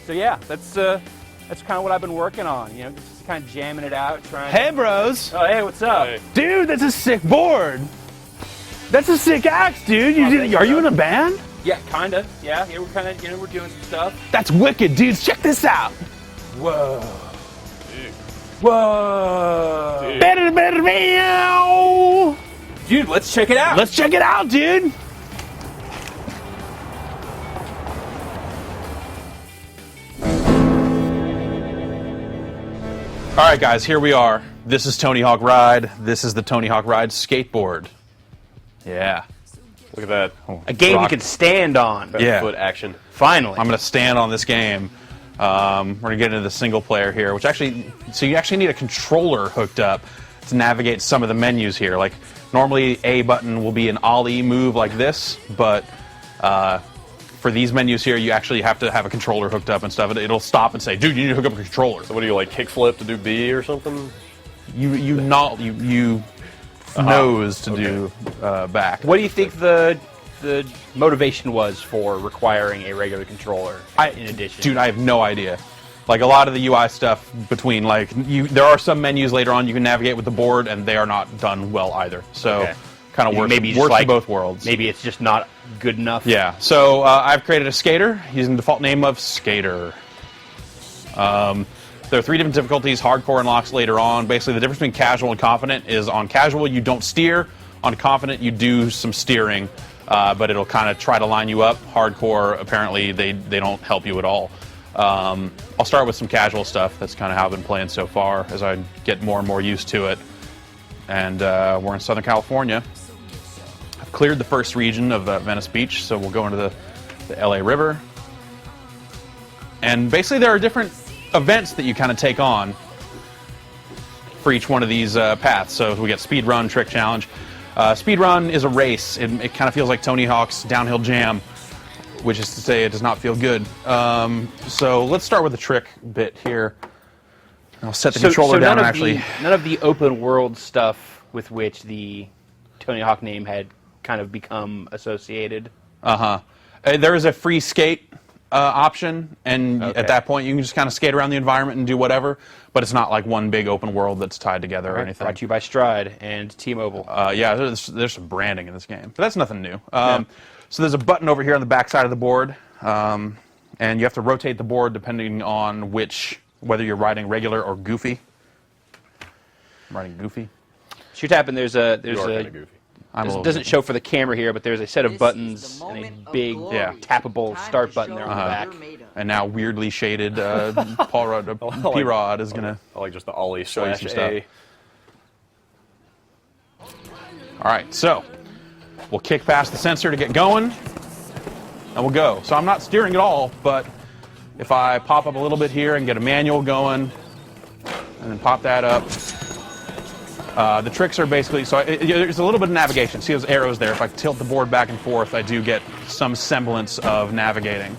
So yeah, that's kind of what I've been working on. You know, just kind of jamming it out, trying. Hey, bros. Oh, hey, what's up? Hey. Dude, that's a sick board. That's a sick axe, dude. Are you in a band? Yeah, kind of. Yeah, we're kind of, we're doing some stuff. That's wicked, dudes. Check this out. Whoa. Dude. Whoa. Dude. Better, meow. Dude, let's check it out. Let's check it out, dude. All right, guys, here we are. This is Tony Hawk Ride. This is the Tony Hawk Ride skateboard. Yeah. Look at that. A game Rock. you can stand on. Yeah. Foot action. Finally. I'm going to stand on this game. We're going to get into the single player here, which actually, so you actually need a controller hooked up to navigate some of the menus here. Like, normally A button will be an ollie move like this, but for these menus here, you actually have to have a controller hooked up and stuff. It'll stop and say, dude, you need to hook up a controller. So what do you, like, kickflip to do B or something? You nose to do back. What do you think the motivation was for requiring a regular controller in addition? Dude, I have no idea. Like, a lot of the UI stuff between, like, there are some menus later on you can navigate with the board, and they are not done well either. So, Okay. kind of worse, Maybe worse like, of both worlds. Maybe it's just not good enough. Yeah, so I've created a skater using the default name of Skater. There are 3 different difficulties, hardcore unlocks later on. Basically, the difference between casual and confident is on casual, you don't steer. On confident, you do some steering, but it'll kind of try to line you up. Hardcore, apparently, they don't help you at all. I'll start with some casual stuff. That's kind of how I've been playing so far as I get more and more used to it. And we're in Southern California. I've cleared the first region of Venice Beach, so we'll go into the LA River. And basically there are different events that you kind of take on for each one of these paths. So we get speed run, trick challenge. Speed run is a race. It kind of feels like Tony Hawk's Downhill Jam, which is to say it does not feel good. So let's start with the trick bit here. I'll set the controller down and actually... none of the open world stuff with which the Tony Hawk name had kind of become associated. There is a free skate option, and Okay. at that point you can just kind of skate around the environment and do whatever, but it's not like one big open world that's tied together or anything. Brought to you by Stride and T-Mobile. Yeah, there's some branding in this game, but that's nothing new. So there's a button over here on the back side of the board, and you have to rotate the board depending on whether you're riding regular or goofy. I'm riding goofy. So you're tapping, there's You are kind of goofy. It doesn't show for the camera here, but there's a set of buttons and a big tappable start button there on the back. And now weirdly shaded P-Rod is going to I like just the ollie show you slash some stuff. A. All right, so we'll kick past the sensor to get going, and we'll go. So I'm not steering at all, but if I pop up a little bit here and get a manual going, and then pop that up, the tricks are basically, so there's a little bit of navigation. See those arrows there? If I tilt the board back and forth, I do get some semblance of navigating.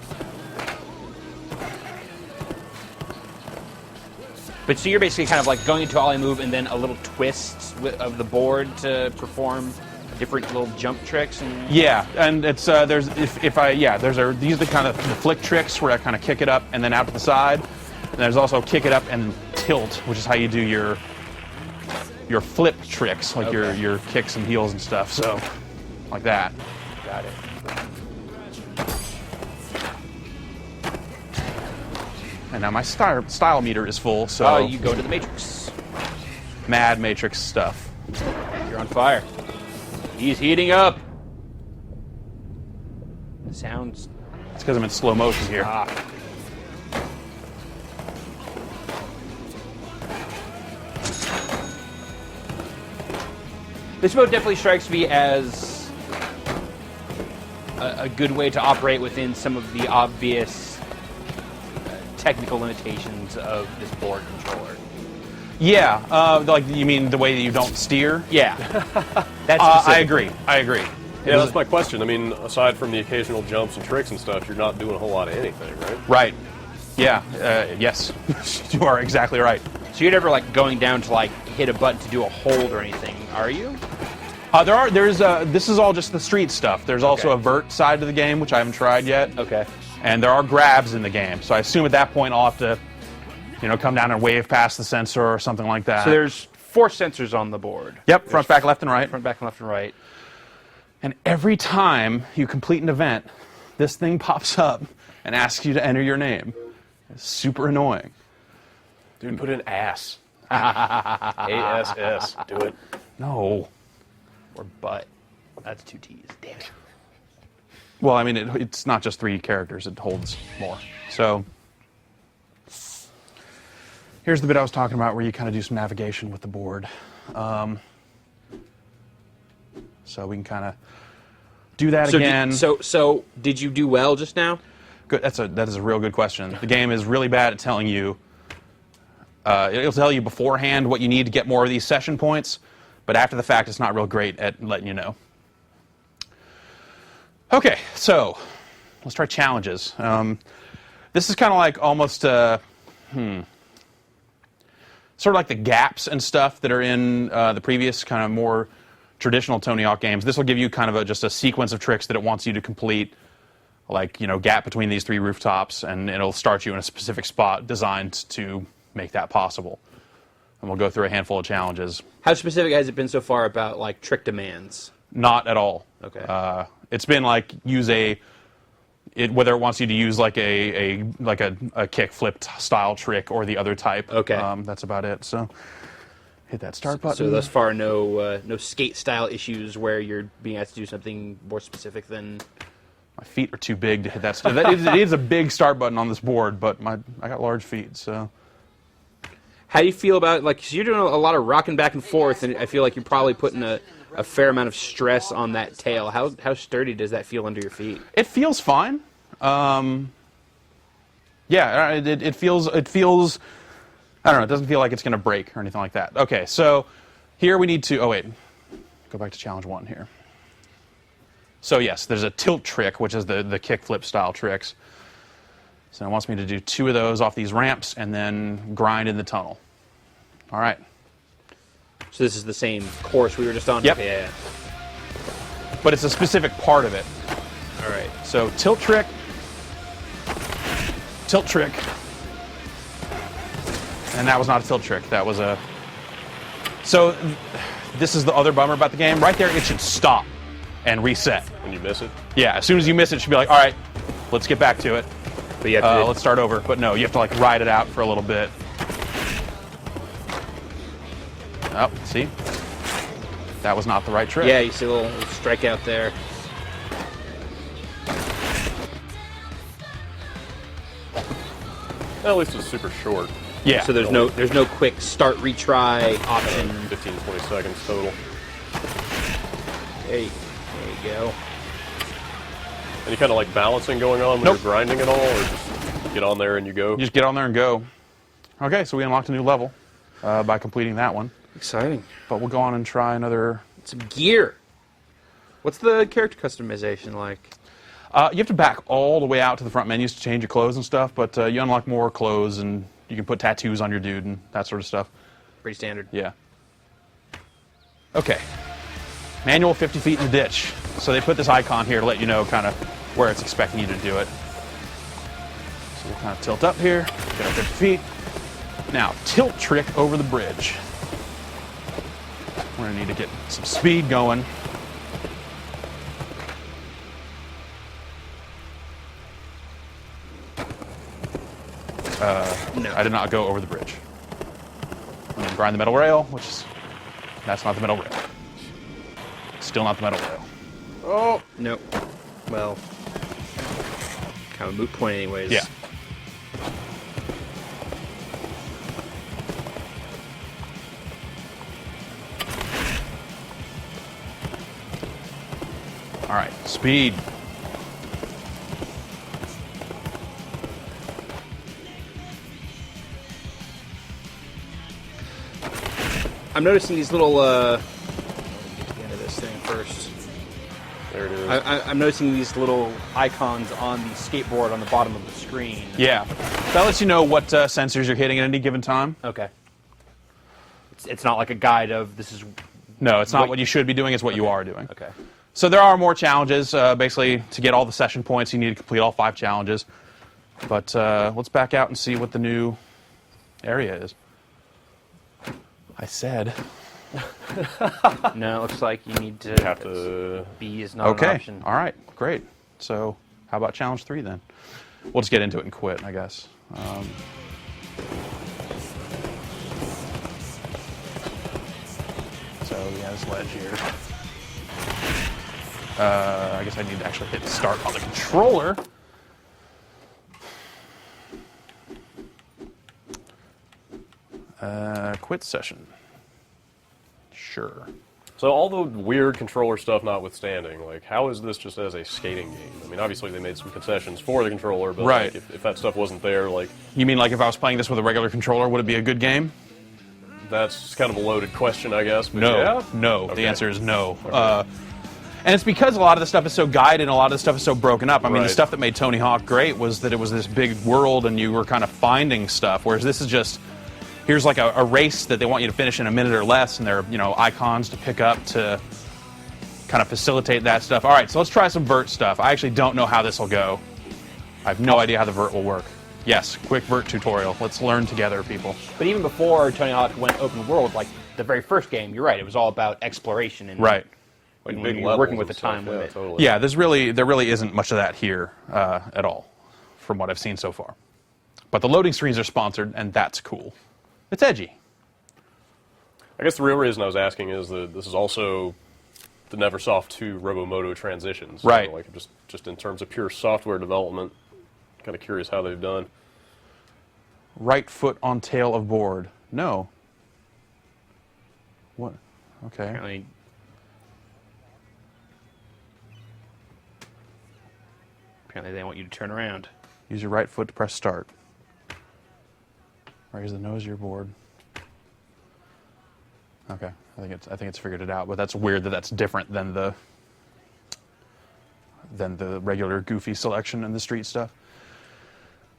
But so you're basically kind of like going into ollie move and then a little twist of the board to perform different little jump tricks. And Yeah, and it's these are the kind of the flick tricks where I kind of kick it up and then out to the side. And there's also kick it up and tilt, which is how you do your flip tricks, like your kicks and heels and stuff. So, like that. Got it. And now my style meter is full, so You go to the Matrix. mad Matrix stuff. You're on fire. He's heating up. The sounds. It's because I'm in slow motion here. This mode definitely strikes me as a good way to operate within some of the obvious technical limitations of this board controller. Yeah, like you mean the way that you don't steer? Yeah. That's I agree. Yeah, that's my question. I mean, aside from the occasional jumps and tricks and stuff, you're not doing a whole lot of anything, right? Right. Yeah. Yes. You are exactly right. So you're never like going down to like hit a button to do a hold or anything, are you? This is all just the street stuff. There's also a Vert side to the game, which I haven't tried yet. Okay. And there are grabs in the game, so I assume at that point I'll have to, come down and wave past the sensor or something like that. So there's 4 sensors on the board. Yep, front, back, left, and right. Front, back, left, and right. And every time you complete an event, this thing pops up and asks you to enter your name. It's super annoying. Dude, put in ass. ASS. Do it. No. Or butt. That's 2 T's. Damn it. Well, I mean, it's not just 3 characters. It holds more. So here's the bit I was talking about where you kind of do some navigation with the board. So we can kind of do that again. So did you do well just now? Good. That is a real good question. The game is really bad at telling you. It'll tell you beforehand what you need to get more of these session points, but after the fact, it's not real great at letting you know. Okay, so let's try challenges. This is kind of like almost, sort of like the gaps and stuff that are in the previous kind of more traditional Tony Hawk games. This will give you kind of just a sequence of tricks that it wants you to complete, like, gap between these 3 rooftops, and it'll start you in a specific spot designed to make that possible. And we'll go through a handful of challenges. How specific has it been so far about, like, trick demands? Not at all. Okay. It's been like whether it wants you to use like a kick flipped style trick or the other type. Okay. That's about it. So hit that start button. So thus far, no skate style issues where you're being asked to do something more specific than. My feet are too big to hit that. It is a big start button on this board, but I got large feet, so. How do you feel about, like, so you're doing a lot of rocking back and forth, and I feel like you're probably putting a fair amount of stress on that tail. How sturdy does that feel under your feet? It feels fine. Yeah, it feels. I don't know. It doesn't feel like it's going to break or anything like that. Okay, so here we need to. Oh wait, go back to challenge 1 here. So yes, there's a tilt trick, which is the kick flip style tricks. So it wants me to do 2 of those off these ramps and then grind in the tunnel. All right. So this is the same course we were just on? Yep. Okay, yeah. But it's a specific part of it. All right. So tilt trick. And that was not a tilt trick. That was a... So this is the other bummer about the game. Right there, it should stop and reset. When you miss it? Yeah, as soon as you miss it, it should be like, all right, let's get back to it. But you have to let's start over. But no, you have to like ride it out for a little bit. Oh, see? That was not the right trick. Yeah, you see a little strikeout there. At least it's super short. Yeah. So there's no quick start retry option. 15, 20 seconds total. There you go. Any kind of like balancing going on when Nope. you're grinding at all, or just get on there and you go? You just get on there and go. Okay, so we unlocked a new level by completing that one. Exciting. But we'll go on and try another. Some gear. What's the character customization like? You have to back all the way out to the front menus to change your clothes and stuff, but you unlock more clothes and you can put tattoos on your dude and that sort of stuff. Pretty standard. Yeah. Okay. Manual 50 feet in the ditch. So they put this icon here to let you know kind of where it's expecting you to do it. So we'll kind of tilt up here, get up 50 feet. Now, tilt trick over the bridge. We're going to need to get some speed going. No. I did not go over the bridge. I'm going to grind the metal rail, which is... That's not the metal rail. Still not the metal rail. Oh! Nope. Well, kind of a moot point anyways. Yeah. All right, speed. I'm noticing these little, get to the end of this thing first. There it is. I'm noticing these little icons on the skateboard on the bottom of the screen. Yeah. That lets you know what sensors you're hitting at any given time. Okay. It's not like a guide of this is... No, it's not what you should be doing, it's what you are doing. Okay. So there are more challenges. Basically, to get all the session points, you need to complete all 5 challenges. But let's back out and see what the new area is. I said. No, it looks like you need to. You have to. B is not an Okay. option. All right. Great. So how about challenge 3 then? We'll just get into it and quit, I guess. So yeah, this ledge here. I guess I need to actually hit start on the controller. Quit session. Sure. So all the weird controller stuff notwithstanding, like, how is this just as a skating game? I mean, obviously they made some concessions for the controller, but Right. like, if that stuff wasn't there, like, You mean like if I was playing this with a regular controller, would it be a good game? that's kind of a loaded question, I guess. But No. yeah? No. Okay. The answer is no. And it's because a lot of the stuff is so guided and a lot of the stuff is so broken up. I mean, the Right. stuff that made Tony Hawk great was that it was this big world and you were kind of finding stuff, whereas this is just, here's like a race that they want you to finish in a minute or less, and there are, you know, icons to pick up to kind of facilitate that stuff. All right, so let's try some Vert stuff. I actually don't know how this will go. I have no idea how the Vert will work. Yes, quick Vert tutorial. Let's learn together, people. But even before Tony Hawk went open world, like the very first game, you're right, it was all about exploration and Right. Like when big you're working levels with the and stuff, time yeah, limit. Totally. Yeah, there really isn't much of that here at all, from what I've seen so far. But the loading screens are sponsored, and that's cool. It's edgy. I guess the real reason I was asking is that this is also the Neversoft 2 Robomoto transitions. Right. Like just in terms of pure software development, kind of curious how they've done. Right foot on tail of board. No. What? Okay. Apparently, they want you to turn around. Use your right foot to press start. Raise the nose of your board. Okay, I think it's figured it out, but that's weird that that's different than the regular goofy selection in the street stuff.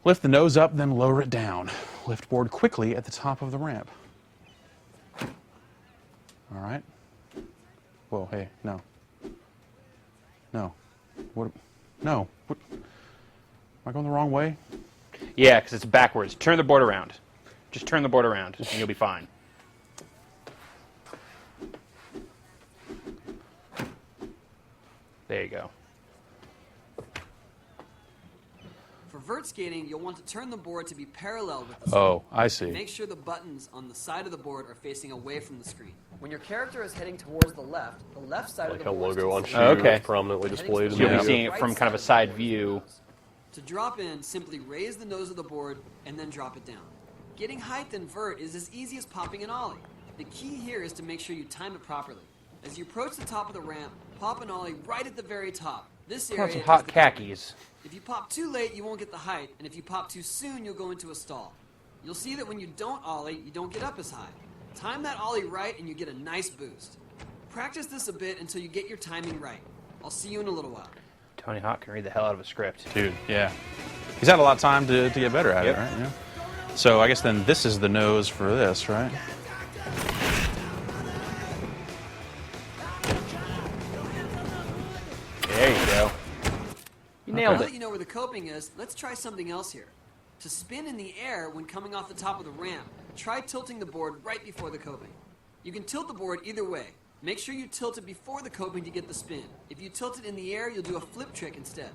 Lift the nose up, then lower it down. Lift board quickly at the top of the ramp. All right. Whoa, hey, no. No. What? No. What? Am I going the wrong way? Yeah, because it's backwards. Turn the board around. Just turn the board around, and you'll be fine. There you go. For vert skating, you'll want to turn the board to be parallel with the screen. Oh, I see. Make sure the buttons on the side of the board are facing away from the screen. When your character is heading towards the left side Like of how the board logo on is shoe Okay. is prominently displayed in You'll the be video. seeing it from kind of a side view. To drop in, simply raise the nose of the board and then drop it down. Getting height in vert is as easy as popping an ollie. The key here is to make sure you time it properly. As you approach the top of the ramp, pop an ollie right at the very top. This Put area on some is hot the khakis. If you pop too late, you won't get the height, and if you pop too soon, you'll go into a stall. You'll see that when you don't ollie, you don't get up as high. Time that ollie right, and you get a nice boost. Practice this a bit until you get your timing right. I'll see you in a little while. Tony Hawk can read the hell out of a script. Dude, yeah. He's had a lot of time to get better at Yep. it, right? Yeah. So I guess then this is the nose for this, right? There you go. You Now nailed that it. you know where the coping is, let's try something else here. To spin in the air when coming off the top of the ramp, try tilting the board right before the coping. You can tilt the board either way. Make sure you tilt it before the coping to get the spin. If you tilt it in the air, you'll do a flip trick instead.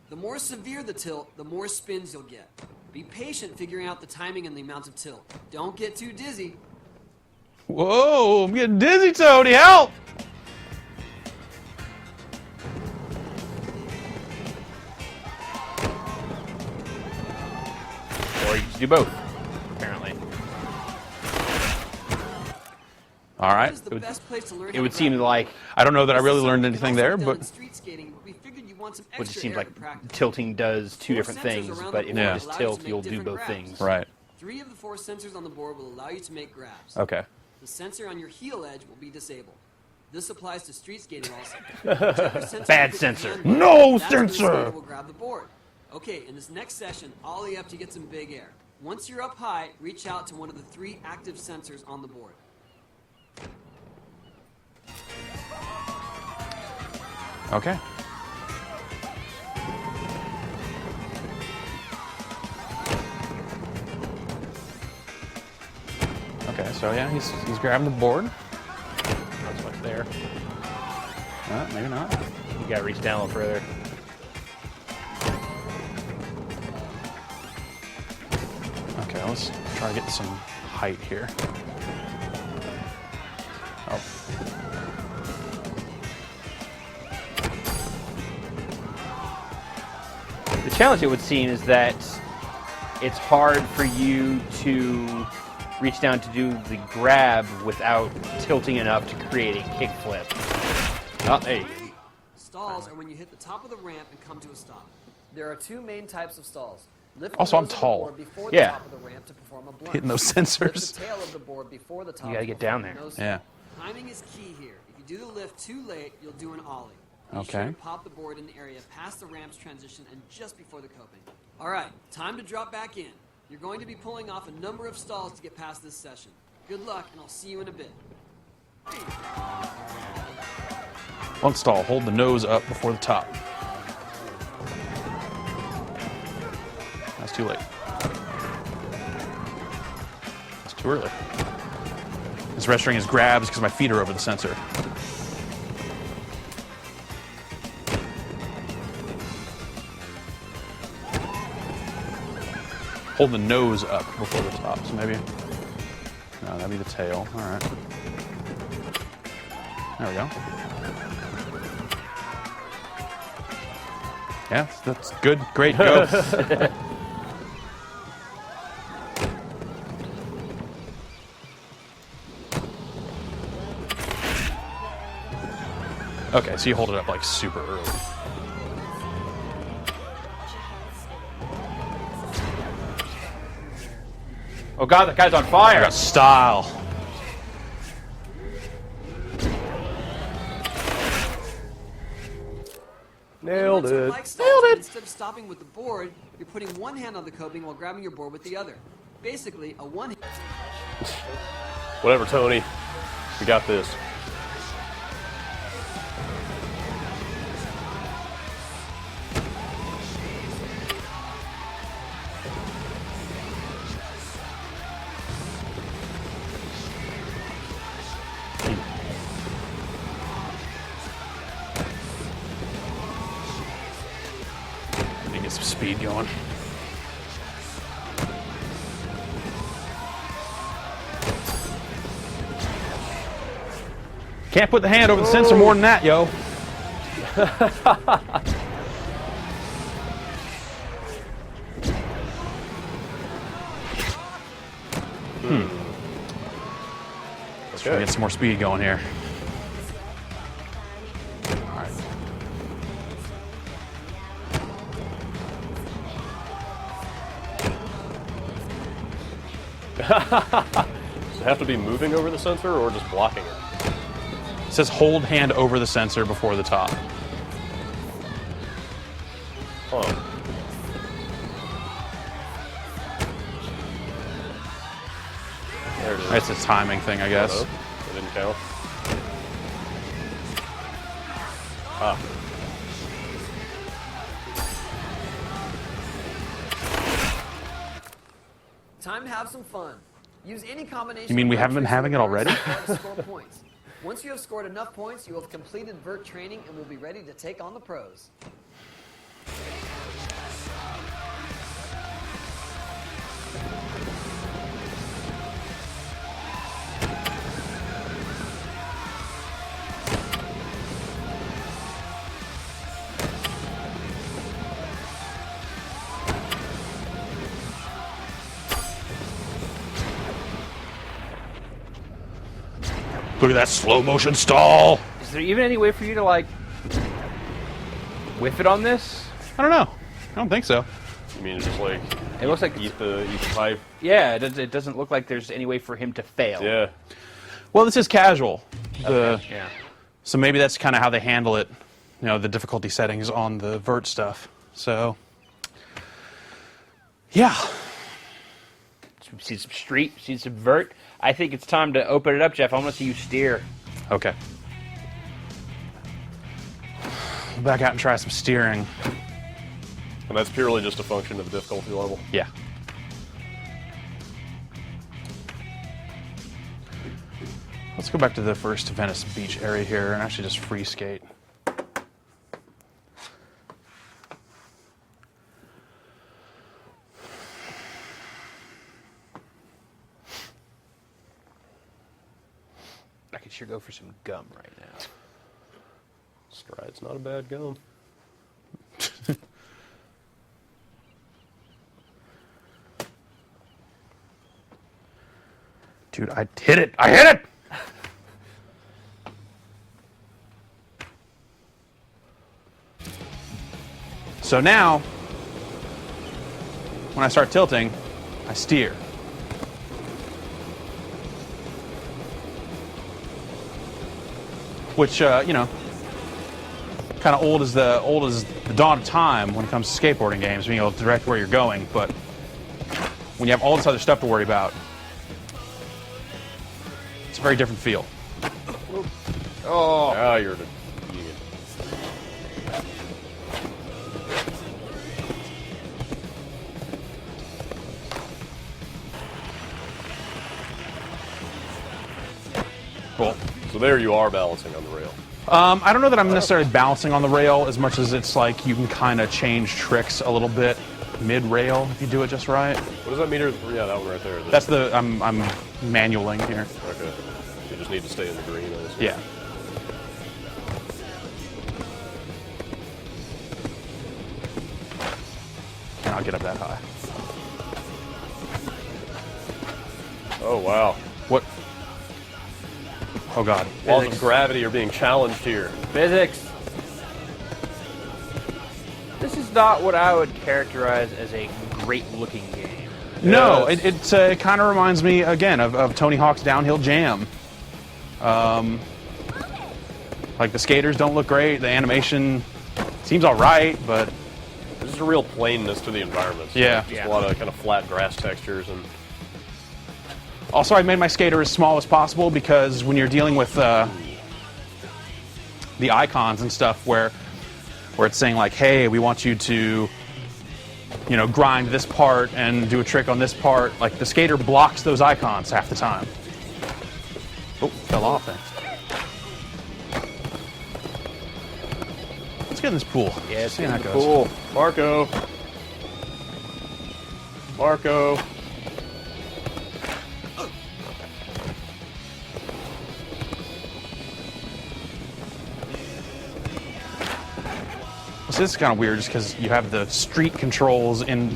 The more severe the tilt, the more spins you'll get. Be patient figuring out the timing and the amount of tilt. Don't get too dizzy. Whoa, I'm getting dizzy, Tony. Help! Or you just do both, apparently. All right. This is the best place to learn It how would to seem grab. like, I don't know that I This really is learned something anything you can there, also do but in street skating, we figured you want some it just extra seems air like to practice. tilting does two 4 different sensors things, around but the if board you Yeah. just allow you tilt, to make you'll do different both grabs. things. right. 3 of the 4 sensors on the board will allow you to make grabs. Okay. The sensor on your heel edge will be disabled. This applies to street skating also. Whichever sensor Bad you put your sensor. hand on, No that's where the sensor! skater will grab the board. Okay, in this next session, ollie up to get some big air. Once you're up high, reach out to one of the 3 active sensors on the board. Okay. Okay, so yeah, he's grabbing the board. Not so much there. Maybe not. You gotta reach down a little further. Okay, let's try to get some height here. Oh. The challenge, it would seem, is that it's hard for you to reach down to do the grab without tilting enough to create a kickflip. Oh, there you go. Stalls are when you hit the top of the ramp and come to a stop. There are two main types of stalls. Lift Also, the I'm nose of the tall. board before Yeah. the top of the ramp to perform a blunt. Hitting those Lift sensors. the tail of the board before the top. You gotta to get perform down a there. nose Yeah. flip. Timing is key here. If you do the lift too late, you'll do an ollie. Be Okay. sure to pop the board in the area past the ramp's transition and just before the coping. All right, time to drop back in. You're going to be pulling off a number of stalls to get past this session. Good luck, and I'll see you in a bit. One stall, hold the nose up before the top. That's too late. That's too early. This red string is grabs because my feet are over the sensor. Hold the nose up before the top, so maybe. No, that'd be the tail. All right. There we go. Yeah, that's good. Great, go. Okay, so you hold it up like super early. Oh god, that guy's on I fire! got style. Nailed Nailed it. it! Instead of stopping with the board, you're putting one hand on the coping while grabbing your board with the other. Basically, a one. Whatever, Tony. We got this. Let me get some speed going. Can't put the hand over the sensor more than that, yo. Let's try to get some more speed going here. All right. Does it have to be moving over the sensor or just blocking it? It says hold hand over the sensor before the top. Huh. There it is. It's a timing thing, I guess. Nope, it didn't count. Ah. Time to have some fun. Use any combination. You mean we of haven't been tricks having it or already? cards to score points. Once you have scored enough points, you will have completed Vert training and will be ready to take on the pros. Look at that slow motion stall. Is there even any way for you to, like, whiff it on this? I don't know. I don't think so. You mean it's just like It looks like eat the pipe? yeah, it doesn't look like there's any way for him to fail. Yeah. Well, this is casual. Yeah. So maybe that's kind of how they handle it. You know, the difficulty settings on the Vert stuff. So, yeah. See some street, see some Vert. I think it's time to open it up, Jeff. I want to see you steer. Okay. We'll back out and try some steering. And that's purely just a function of the difficulty level. Yeah. Let's go back to the first Venice Beach area here and actually just free skate. I could sure go for some gum right now. Stride's not a bad gum. Dude, I hit it! I hit it! So now, when I start tilting, I steer. Which, you know, kind of old as the dawn of time when it comes to skateboarding games, being able to direct where you're going. But when you have all this other stuff to worry about, it's a very different feel. Oh, now you're the. Cool. So there you are balancing on the rail. I don't know that I'm necessarily balancing on the rail as much as it's like you can kind of change tricks a little bit mid-rail if you do it just right. What does that meter? Yeah, that one right there. That's the I'm manualing here. Okay. You just need to stay in the green. I assume. Yeah. Cannot get up that high. Oh wow. What? Oh god. Laws of gravity are being challenged here. Physics. This is not what I would characterize as a great-looking game. No, Yes. it kind of reminds me again of Tony Hawk's Downhill Jam. Like the skaters don't look great. The animation seems all right, but There's a real plainness to the environment. Yeah. Just a lot of kind of flat grass textures and. also I made my skater as small as possible because when you're dealing with the icons and stuff where it's saying like, hey, we want you to, you know, grind this part and do a trick on this part, like the skater blocks those icons half the time. Oh, fell off there. Let's get in this pool. Yeah, See how that goes. Cool. Marco. Marco. So this is kind of weird just because you have the street controls in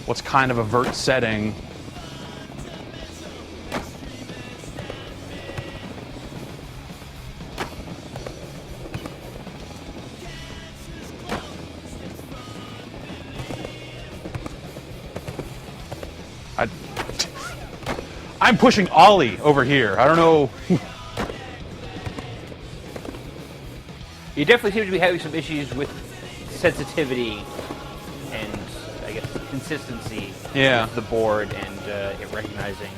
what's kind of a vert setting. I'm pushing Ollie over here. I don't know. You definitely seem to be having some issues with sensitivity and, I guess, consistency Yeah. with the board and it recognizing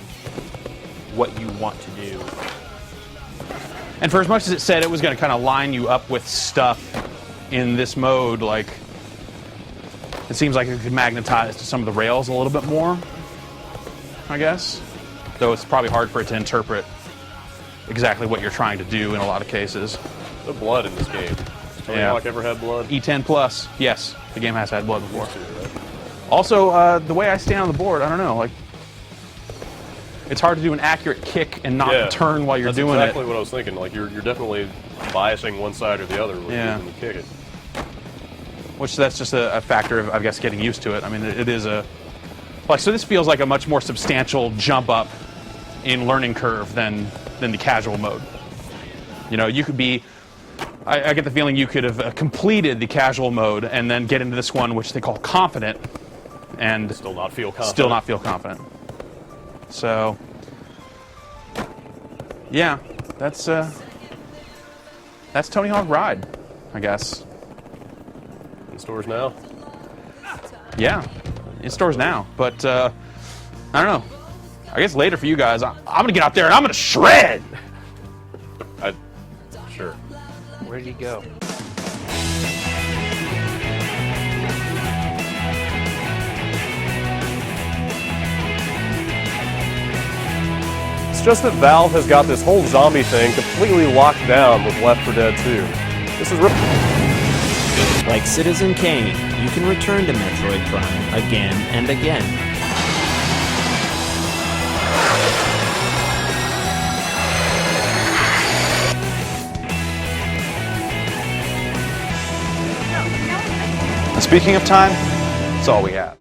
what you want to do. And for as much as it said it was going to kind of line you up with stuff in this mode, like, it seems like it could magnetize to some of the rails a little bit more, I guess. Though it's probably hard for it to interpret exactly what you're trying to do in a lot of cases. The blood in this game. Has Tony Yeah. Hawk ever had blood? E10 plus, yes, the game has had blood before. Used to, right? Also, the way I stand on the board, I don't know, like, it's hard to do an accurate kick and not Yeah. turn while you're That's doing exactly it. what I was thinking. Like you're definitely biasing one side or the other when Yeah. you kick it. Which that's just a factor of, I guess, getting used to it. I mean, it is a, like, so this feels like a much more substantial jump up in learning curve than the casual mode. You know, you could be, I get the feeling you could have completed the casual mode and then get into this one, which they call confident, and Still not feel confident. still not feel confident. So, yeah, that's Tony Hawk Ride, I guess. In stores now. Yeah, in stores now, but I don't know. I guess later for you guys, I'm gonna get out there and I'm gonna shred. Sure. Where did he go? It's just that Valve has got this whole zombie thing completely locked down with Left 4 Dead 2. This is Like Citizen Kane, you can return to Metroid Prime again and again. And speaking of time, that's all we have.